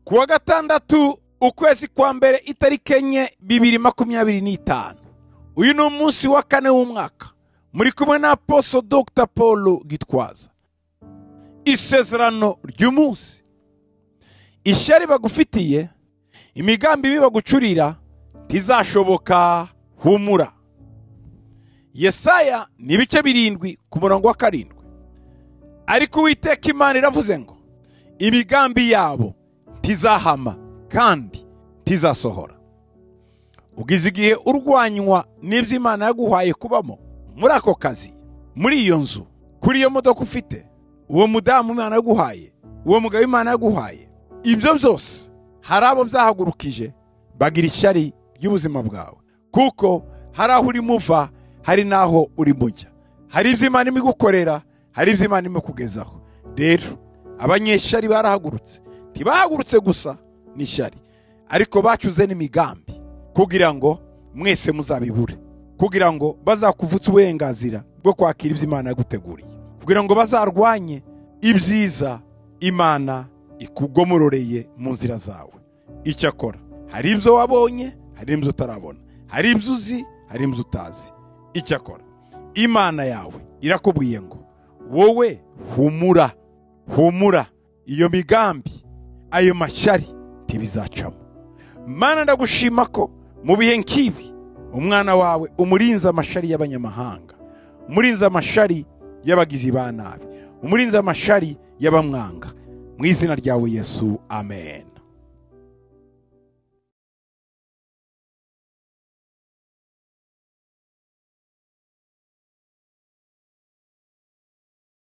kuwa gatandatu ukwezi kwa mbere itariki enye 2025. Uyu ni umunsi wa kane w'umwaka. Muri kumwe na Apostle Dr. Paul Gitwaza. Isezerano ry'umunsi. Ishyari bagufitiye, imigambi bibagucurira ntizashoboka, humura. Yesaya ni ibice 7 ku murongo wa 7. Ariko Uwiteka Imana iravuze ngo imigambi yabo ntizahama kandi ntizasohora. Ugize igihe urwanywa n'ibyo Imana yaguhaye kubamo, muri ako kazi, muri iyo nzu, kuri iyo modoka ufite, uwo mudamu Imana yaguhaye, uwo mugabo Imana yaguhaye, ibyo byose hari abo byahagurukije bagira ishyari ry'ubuzima bwawe, kuko hari aho uri muva, hari naho uri mujya, hari ibyo Imana imigukorera, hari ibyo Imana imikugezaho. Rero abanyeshyari barahagurutse, ntibahagurutse gusa n'ishyari, ariko bacuze n'imigambi kugira ngo mwese muzabibure, kugira ngo bazakuvutse uburenganzira bwo kwakira ibyo Imana yaguteguriye, kugira ngo bazarwanye ibyiza Imana ikugomororeye mu nzira zawe. Icyakora hari ibyo wabonye, hari ibyo utarabona, hari ibyo uzi, hari ibyo utazi. Icyakora Imana yawe irakubwiye ngo wowe humura, humura, iyo migambi, ayo mashyari ntibizacamo. Mana, ndagushima ko mu bihe nk'ibi umwana wawe umurinze amashari y'abanyamahanga, umurinze amashari y'abagizi ba nabi, umurinze amashari y'abamwanga, mu izina ryawe Yesu, amen.